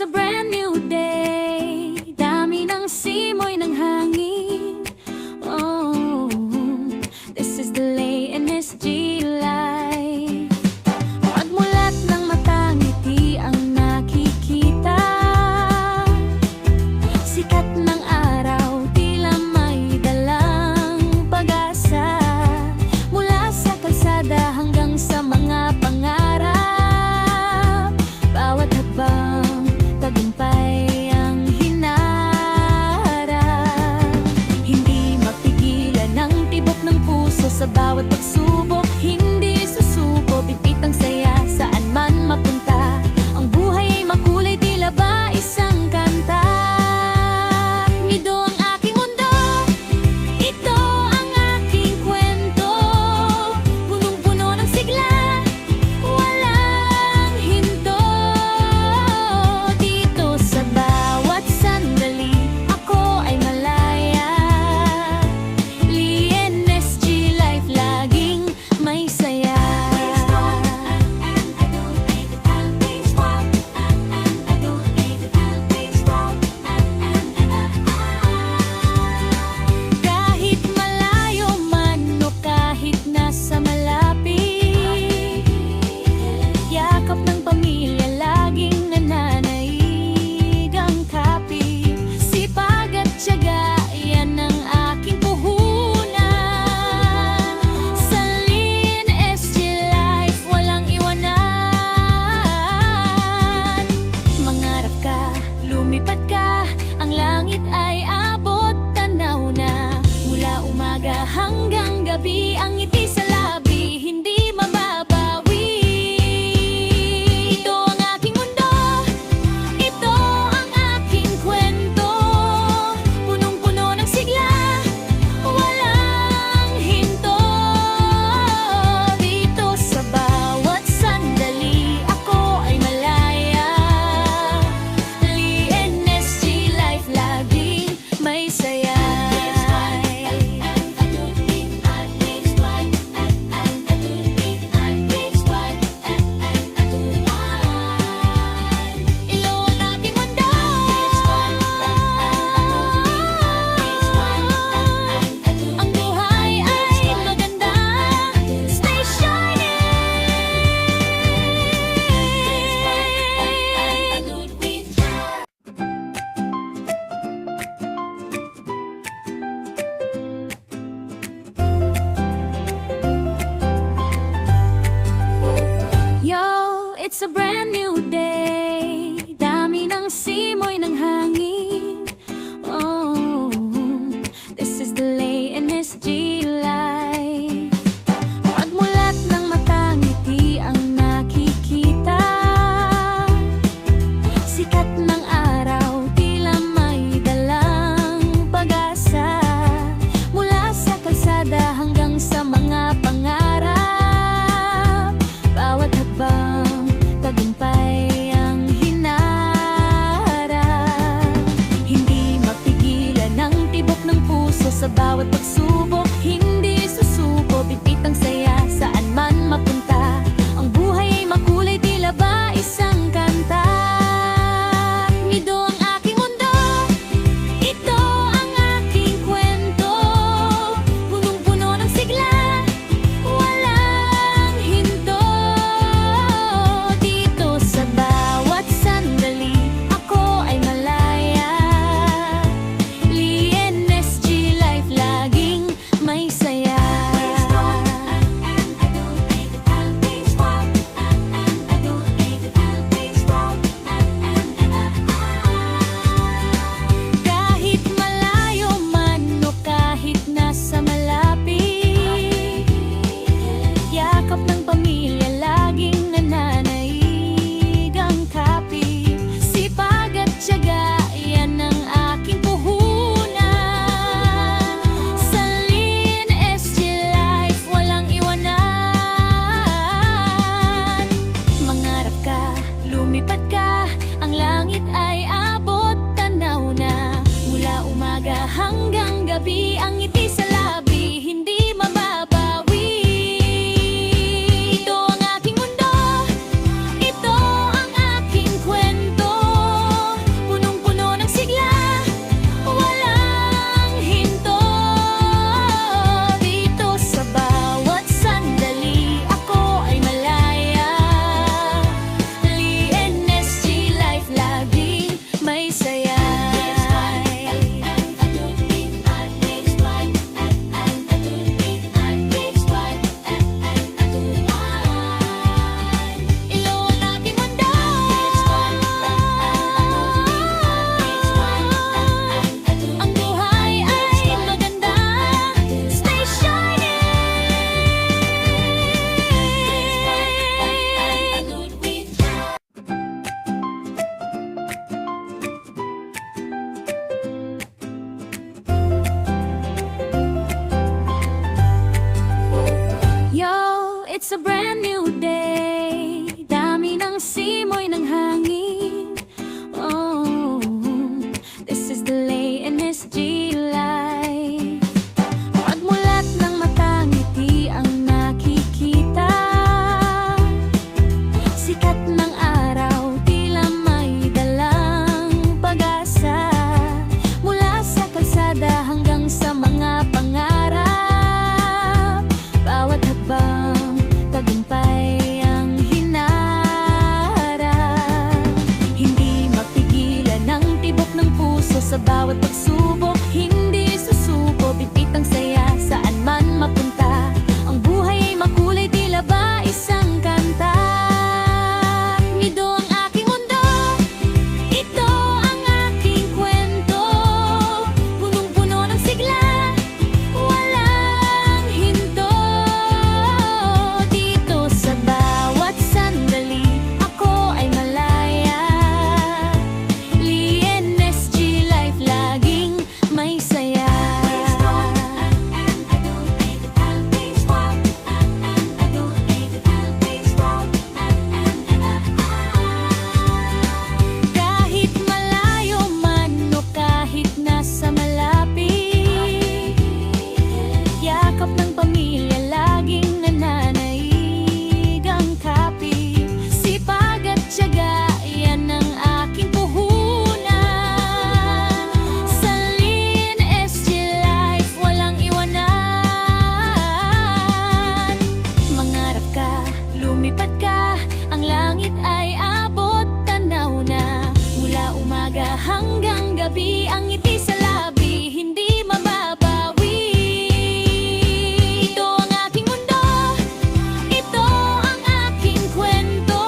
It's a brand new day. Dami ng simoy ng hangin. Oh, this is the Lay NSG life. Pagmulat ng mata, ngiti ang nakikita. Sikat ng araw, tila may dalang pag-asa. Mula sa kalsada hanggang sa mga pangarap. Bawat habang tagumpay ang hinaharap. Hindi mapigilan ang tibok ng puso sa bawat pagsubok. Hindi susuko, pipit ang saya saan man mapunta. Ang buhay ay makulay, tila ba isang kanta. Ito ang aking mundo, ito ang aking kwento. Punong-puno ng sigla, walang hinto. Dito sa bawat sandali, ako ay malaya. Lay NSG life, laging may saya. Kahit malayo man o kahit nasa malapit, yakap ng pamilya laging nananaig ang kapit. Sipag at tiyaga, yan ang aking puhunan. Sa Lay NSG life, walang iwanan. Mangarap ka, lumipad ka, ang langit ay abot tanaw na. Mula umaga hanggang gabi, ang ngiti sa labi, hindi mababawi. Ito ang aking mundo, ito ang aking kwento. Punong-puno ng sigla, walang hinto. Dito sa bawat sandali, ako ay malaya. Lay NSG life, laging may saya. Ilo ang aking mundo, ang buhay ay maganda. Stay Yo, it's a brand new day. Dami ng simoy ng hangin. Oh, this is the Lay NSG life. Pagmulat ng mata, ngiti ang nakikita. Sikat ng araw, tila may dalang pag-asa. Mula sa kalsada hanggang sa mga pangarap. Bawat habang tagumpay it's a brand new day. Dami ng simoy ng hangin. Oh, this is the Lay NSG life. Pagmulat ng mata, ngiti ang nakikita. Sikat ng araw, tila may dalang pag-asa. Mula sa kalsada hanggang sa mga pangarap. Bawat habang tagumpay ang hinaharap. Hindi mapigilan ang tibok ng puso sa bawat pagsubok. Hindi susuko, bibit ang saya saan man mapunta. Ang buhay ay makulay, tila ba isang kanta. Ito ang aking mundo, ito ang aking kwento. Punong-puno ng sigla, walang hinto. Dito sa bawat sandali, ako ay malaya. Lee NSG life, laging may saya. Kahit malayo man o kahit nasa malapit, yakap ng pamilya laging nananaig ang kapit. Sipag at tiyaga, yan ang aking puhunan. Sa Lee NSG life, walang iwanan. Mangarap ka, lumipad ka, ang langit ay abot tanaw na. Mula umaga hanggang gabi, ang ngiti sa labi, hindi mababawi. Ito ang aking mundo, ito ang aking kwento.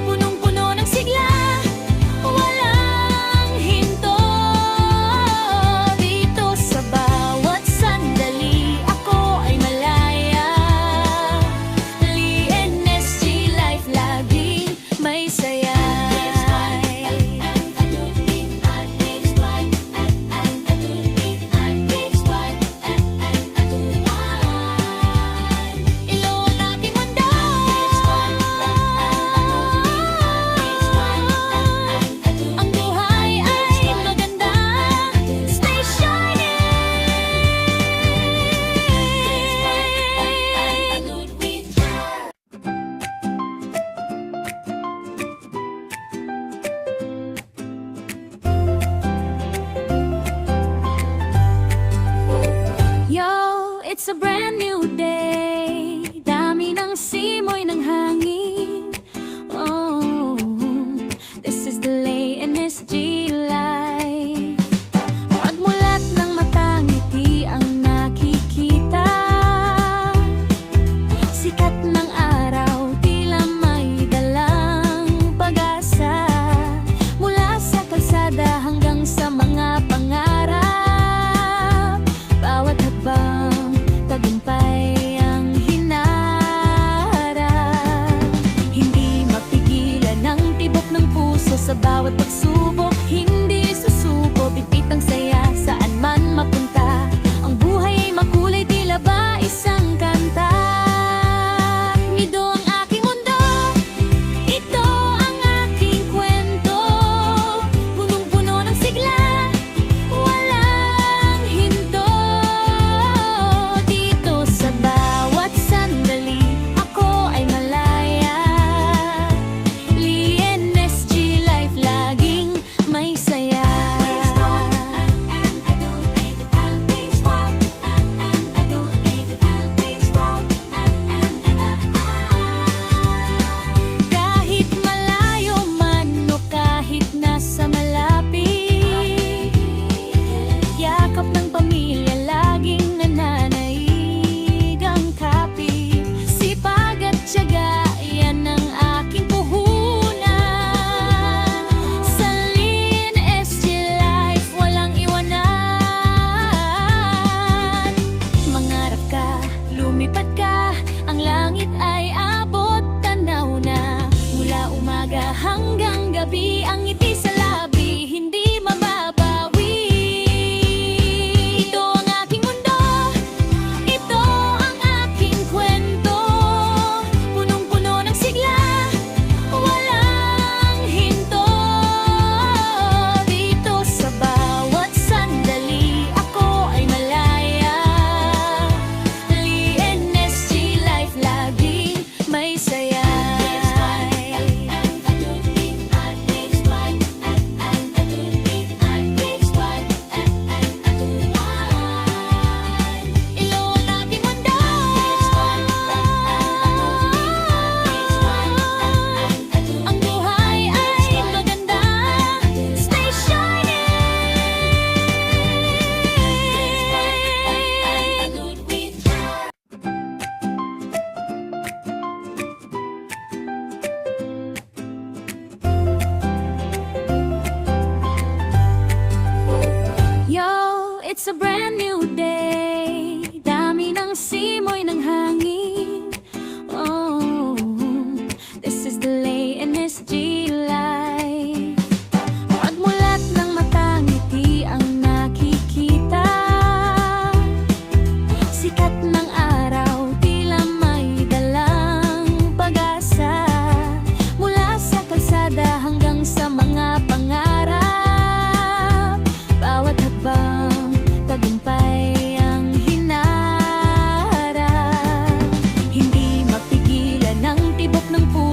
Punong-puno ng sigla, walang hinto. Dito sa bawat sandali, ako ay malaya. Lee NSG life, laging may saya. Ilo ang aking mundo, ang buhay ay maganda. Stay shining. Yo, it's a brand new day. Dami ng simoy ng hangin. Oh, this is the Lay NSG life. Pagmulat ng mata, ngiti ang nakikita. Sikat ng araw, tila may dalang pag-asa. Mula sa kalsada hanggang sa mga pangarap. Bawat habang tagumpay ang hinaharap. Hindi mapigilan ang tibok ng puso sa bawat pagsubok. Hindi susuko, bibit ang saya saan man mapunta. Ang buhay ay makulay, tila ba isang kanta. Ito ang aking mundo, ito ang aking kwento. Punong-puno ng sigla, walang hinto. Dito sa bawat sandali, ako ay malaya. Lee NSG life, laging may saya. Kahit malayo man o kahit nasa malapit, yakap ng pamilya laging nananaig ang kapit. Sipag at tiyaga, yan ang aking puhunan. Sa Lee NSG life, walang iwanan. Mangarap ka, lumipad ka, ang langit ay abot tanaw na. Mula umaga hanggang gabi, ang ngiti sa labi, hindi mababawi. Ito ang aking mundo, ito ang aking kwento.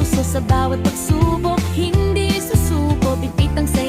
puso sa bawat pagsubok. Hindi susuko, bitbit ang saya